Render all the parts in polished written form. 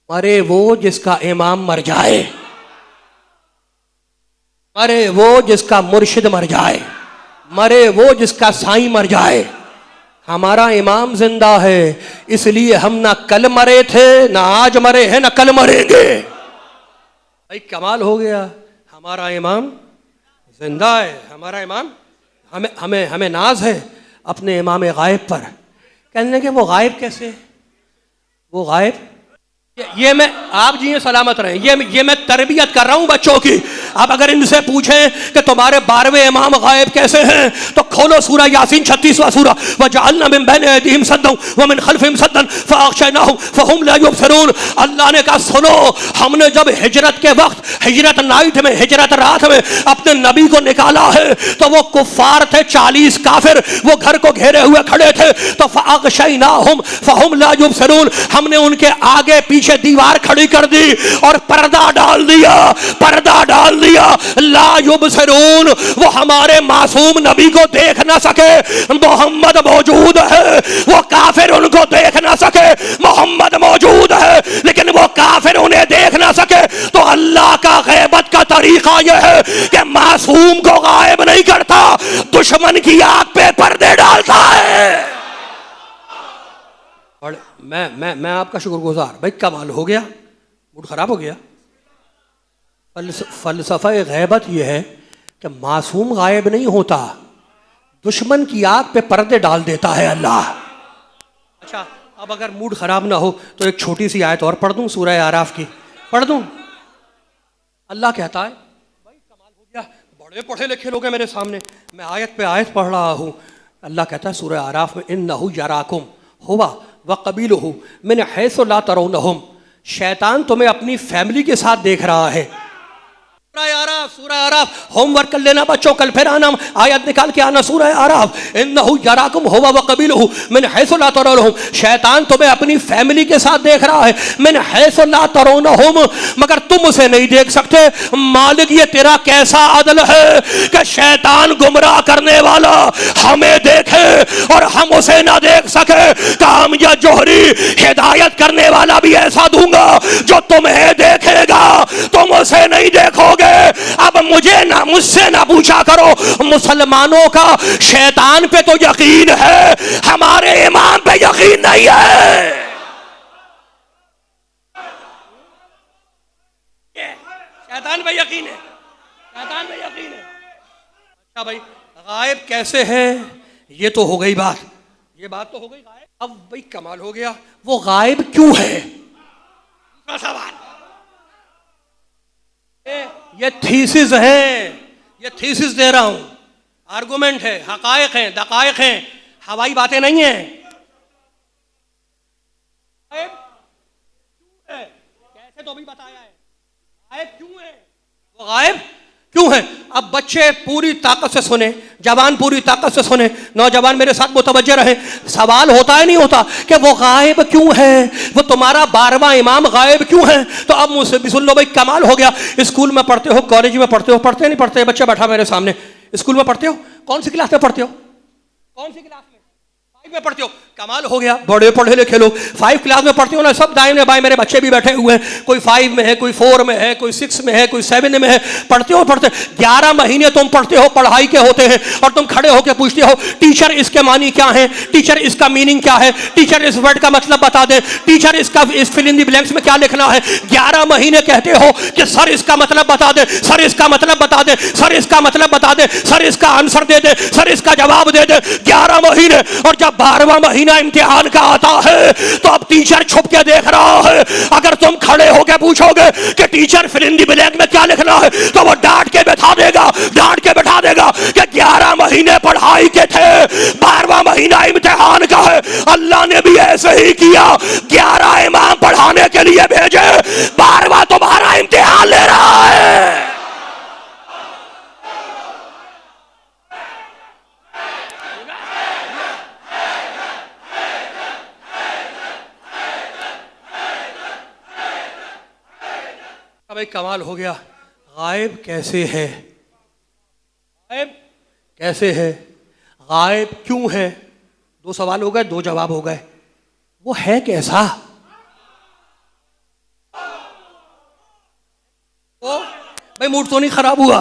मरे वो जिसका इमाम मर जाए, मरे वो जिसका मुर्शिद मर जाए, मरे वो जिसका साईं मर जाए। हमारा इमाम जिंदा है, इसलिए हम ना कल मरे थे, ना आज मरे हैं, ना कल मरेंगे। भाई कमाल हो गया, हमारा इमाम जिंदा है, हमारा इमाम। हमें हमें हमें नाज है अपने इमाम गायब पर। कहने कि वो गायब कैसे, वो गायब ये मैं, आप जी सलामत रहें, ये मैं तरबियत कर रहा हूं बच्चों की। अब अगर इनसे पूछें कि तुम्हारे 12वें इमाम गायब कैसे हैं, तो खोलो सूरह यासीन 36वां सूरा, वजअलना मिन बैन अयदीहिम सद्दन व मिन खल्फिहिम सद्दन फअग़शयनाहुम फहुम ला युबसिरून। अल्लाह ने कहा सुनो, हमने जब हिजरत के वक्त, हिजरत नाइट में, हिजरत रात में अपने नबी को निकाला है, तो वो कुफ्फार थे, 40 काफिर, वो घर को घेरे हुए खड़े थे। तो फअग़शयनाहुम फहुम ला युबसिरून, हमने उनके आगे पीछे दीवार खड़ी कर दी और पर्दा डाल दिया, पर्दा डाल दिया। ला युबसिरून, वो हमारे मासूम नबी को देख ना सके, मोहम्मद मौजूद है। वो काफिर उनको देख ना सके, मोहम्मद मौजूद है, लेकिन वो काफिर उन्हें देख ना सके। तो अल्लाह का गैबत का तरीका यह है कि मासूम को गायब नहीं करता, दुश्मन की आंख पे पर्दे डालता है। और मैं आपका शुक्रगुजार। भाई कमाल हो गया, मूड खराब हो गया। फलसफा गैबत यह है कि मासूम गायब नहीं होता, दुश्मन की आंख पे पर्दे डाल देता है अल्लाह। अच्छा, अब अगर मूड खराब ना हो तो एक छोटी सी आयत और पढ़ दूं, सूरह आराफ की पढ़ दूं। अल्लाह कहता है, भाई कमाल हो गया, बड़े पढ़े लिखे लोग हैं मेरे सामने, मैं आयत पे आयत पढ़ रहा हूं। अल्लाह कहता है सूरह आराफ में, इन्नहु यराकुम हुवा व कबीलुहु मिन हैसु ला तरौनहुम। शैतान तुम्हें अपनी फैमिली के साथ देख रहा है। सूरह आराफ होमवर्क कर लेना बच्चों, कल फिर आना, आयत निकाल के आना। सूरह आराफ, इन्नहु यराकुम हुवा व कबीलुहु मिन हैसु ला तरौनहुम। शैतान तुम्हें अपनी फैमिली के साथ देख रहा है, मिन हैसु ला तरौनहुम, मगर तुम उसे नहीं देख सकते। मालिक ये तेरा कैसा अदल है कि शैतान गुमराह करने वाला हमें देखे और हम उसे ना देख सके। काम या जोहरी हिदायत करने वाला भी ऐसा दूंगा जो तुम्हें देखेगा, तुम उसे नहीं देखोगे। अब मुझसे ना पूछा करो, मुसलमानों का शैतान पे तो यकीन है, हमारे इमाम पे यकीन नहीं है। शैतान पे यकीन है, शैतान पे यकीन है। अच्छा भाई, गायब कैसे है, ये तो हो गई बात, ये बात तो हो गई गायब। अब भाई कमाल हो गया, वो गायब क्यों है, सवाल। ये थीसिस है, ये थीसिस दे रहा हूं, आर्गुमेंट है, हकायक हैं, दकायक हैं, हवाई बातें नहीं हैं। गायब क्यों है, कैसे तो अभी बताया है, गायब क्यों है, वो गायब क्यों है। अब बच्चे पूरी ताकत से सुने, जवान पूरी ताकत से सुने, नौजवान मेरे साथ मुतवज्जे रहे। सवाल होता है नहीं होता कि वो गायब क्यों है, वो तुम्हारा 12वां इमाम गायब क्यों है। तो अब मुझसे भी सुन लो भाई, कमाल हो गया। स्कूल में पढ़ते हो, कॉलेज में पढ़ते हो, पढ़ते नहीं पढ़ते, बच्चा बैठा मेरे सामने, स्कूल में पढ़ते हो, कौन सी क्लास में पढ़ते हो, कौन सी क्लास में, 5 में पढ़ते हो। कमाल हो गया, बड़े पढ़े लिखे लोग 5 क्लास में पढ़ते हो ना, सब दाएं बाएं मेरे बच्चे भी बैठे हुए हैं, कोई 5 में है, कोई 4 में है, कोई 6 में है, कोई 7 में है। पढ़ते हो, पढ़ते 11 महीने तुम पढ़ते हो, पढ़ाई के होते हैं, और तुम खड़े होकर पूछते हो टीचर इसके मानी क्या है, टीचर इसका मीनिंग क्या है, टीचर इस वर्ड का मतलब बता दे, टीचर इसका इस फिल इन द ब्लैंक्स में क्या लिखना है। 11 महीने कहते हो कि सर इसका मतलब बता दे, सर इसका मतलब बता दे, सर इसका मतलब बता दे, सर इसका आंसर दे दे, सर इसका जवाब दे दे। 11 महीने, और जब 12वां महीना इम्तिहान का आता है तो अब टीचर छुप के देख रहा है। अगर तुम खड़े होकर पूछोगे कि teacher fill in the blank में क्या लिखना है, तो वो डांट के बैठा देगा, डांट के बैठा देगा कि 11 महीने पढ़ाई के थे, 12वां महीना इम्तिहान का है। अल्लाह ने भी ऐसे ही किया, 11 इमाम पढ़ाने के लिए भेजे, 12वां तुम्हारा इम्तिहान ले रहा है। भाई कमाल हो गया, गायब कैसे है, गायब कैसे है, गायब क्यों है। 2 सवाल हो गए, 2 जवाब हो गए। वो है कैसा, भाई मूड तो नहीं खराब हुआ?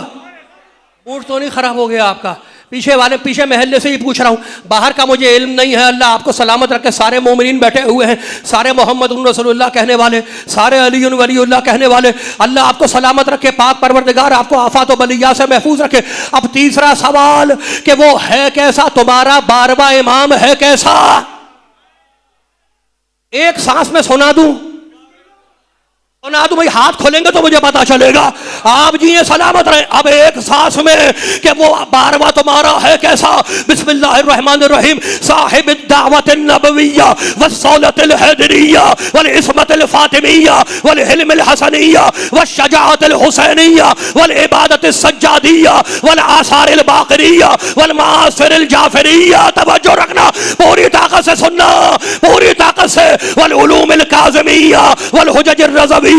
मूड तो नहीं खराब हो गया आपका? पीछे महल्ले से ही पूछ रहा हूँ, बाहर का मुझे इल्म नहीं है। अल्लाह आपको सलामत रखे। सारे मोमिनीन बैठे हुए हैं, सारे मोहम्मद रसूलुल्लाह कहने वाले, सारे अली वलीउल्लाह कहने वाले। अल्लाह आपको सलामत रखे, पाक परवरदिगार आपको आफात व बलिया से महफूज रखे। अब तीसरा सवाल कि वो है कैसा? तुम्हारा 12वां इमाम है कैसा? एक सांस में सुना दूं भाई, हाथ खोलेंगे तो मुझे पता चलेगा। आप जी ये सलामत रहे। अब एक सांस में कि वो 12वां तुम्हारा है कैसा? बिस्मिल्लाहिर्रहमानिर्रहीम। साहिब दावत नबविय्या वस्सौलतिल हैदरिय्या वल इस्मतिल फातिमिय्या वल हिल्मिल हसनिय्या वश्शजाअतिल हुसैनिय्या वल इबादतिस सज्जादिय्या वल आसारिल बाकरिय्या वल मासिरिल जाफरिय्या। तवज्जो रखना, पूरी ताकत से सुनना, पूरी ताकत से। वल उलूमिल काज़िमिय्या वल हुज्जजिर रज़विय्या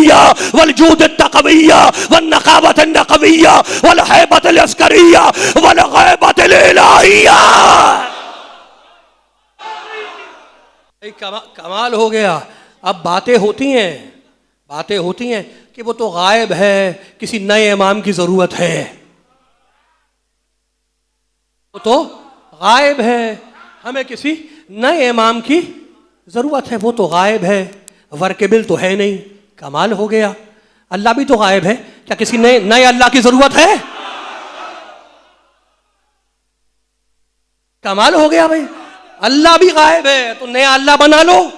वलजूद तक़विय्या वन्नक़ावत नक़विय्या वलहैबत अस्करिय्या वलग़ैबत इलाहिय्या। कमाल हो गया। अब बातें होती हैं कि वो तो गायब है, किसी नए इमाम की जरूरत है। वो तो गायब है, हमें किसी नए इमाम की जरूरत है। वो तो गायब है, वर्केबल तो है नहीं। कमाल हो गया। अल्लाह भी तो गायब है, क्या किसी नए अल्लाह की जरूरत है? कमाल हो गया भाई। अल्लाह भी गायब है तो नया अल्लाह बना लो।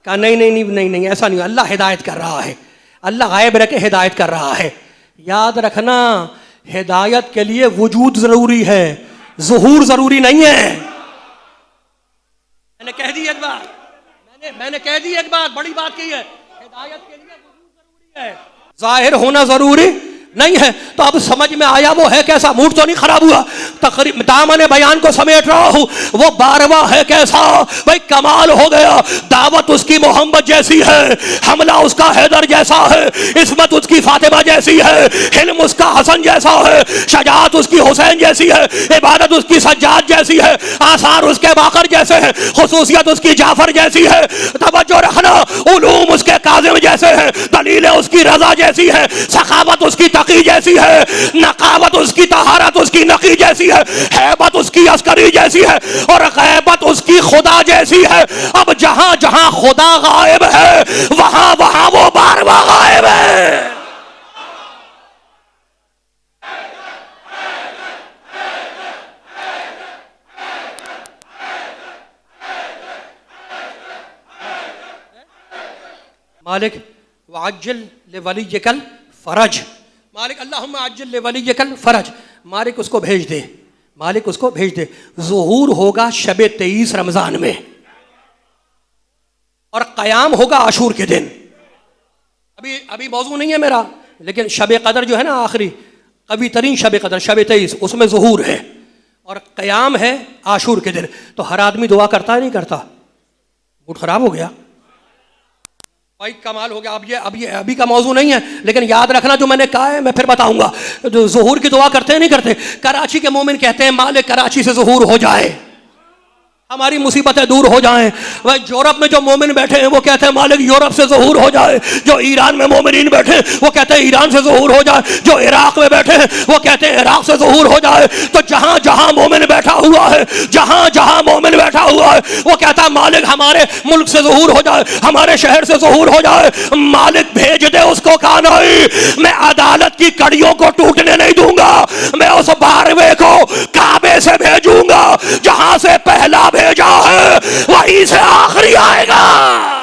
कहा नहीं, ऐसा नहीं। अल्लाह हिदायत कर रहा है, अल्लाह गायब रह के हिदायत कर रहा है। याद रखना, हिदायत के लिए वजूद जरूरी है, ज़ुहूर जरूरी नहीं है। मैंने कह दी एक बात, बड़ी बात की है। हिदायत के लिए वजूद जरूरी है, जाहिर होना जरूरी नहीं है। तो अब समझ में आया वो है कैसा? मूड तो नहीं खराब हुआ? तकरीब दामन बयान को समेट रहा हूं। वो 12वां है कैसा? भाई कमाल हो गया। दावत उसकी मोहम्मद जैसी है, हमला उसका हैदर जैसा है, इस्मत उसकी फातिमा जैसी है, हिल्म उसका हसन जैसा है, शजाअत उसकी हुसैन जैसी है, इबादत उसकी सज्जाद जैसी है, आसार उसके बाकर जैसे हैं, खुसूसियत उसकी जाफर जैसी है। तवज्जो रखना, उलूम उसके काज़िम जैसे हैं, दलीलें उसकी रजा जैसी है, सखावत उसकी तकी जैसी है, नकावत उसकी तहारत उसकी नकी जैसी है, हैबत उसकी अस्करी जैसी है, और गैबत उसकी खुदा जैसी है। अब जहां जहां खुदा गायब है वहां वहां वो 12वां गायब है। मालिक वअज्जिल लिवलिय्यकल फरज। मालिक अल्लाहुम्मा अज्जिल लिवलिय्यकल फरज। मालिक उसको भेज दे। ज़ुहूर होगा शब 23 रमजान में, और क़याम होगा आशूर के दिन। अभी मौजू नहीं है मेरा, लेकिन शब कदर जो है ना, आखिरी कवी तरीन शब कदर, शब 23, उसमें ज़ुहूर है और क़याम है आशूर के दिन। तो हर आदमी दुआ करता है, नहीं करता? मूड खराब हो गया भाई, कमाल हो गया। अब ये अभी का मौजू नहीं है, लेकिन याद रखना जो मैंने कहा है मैं फिर बताऊंगा। जो ज़ुहूर की दुआ करते हैं, नहीं करते? कराची के मोमिन कहते हैं मालिक कराची से ज़ुहूर हो जाए, हमारी मुसीबतें दूर हो जाएं। वह यूरोप में जो मोमिन बैठे हैं वो कहते हैं मालिक यूरोप से ज़ुहूर हो जाए। जो ईरान में मोमिनीन बैठे हैं वो कहते हैं ईरान से ज़ुहूर हो जाए। जो इराक में बैठे हैं वो कहते हैं इराक से ज़ुहूर हो जाए। तो जहां जहां मोमिन बैठा हुआ है, वो कहता है मालिक हमारे मुल्क से ज़ुहूर हो जाए, हमारे शहर से ज़ुहूर हो जाए। मालिक भेज दे उसको। कहा नहीं, मैं अदालत की कड़ियों को टूटने नहीं दूंगा, मैं उस 12वें को काबे से भेजूंगा, जहां से पहला भेजा है वहीं से आखिरी आएगा।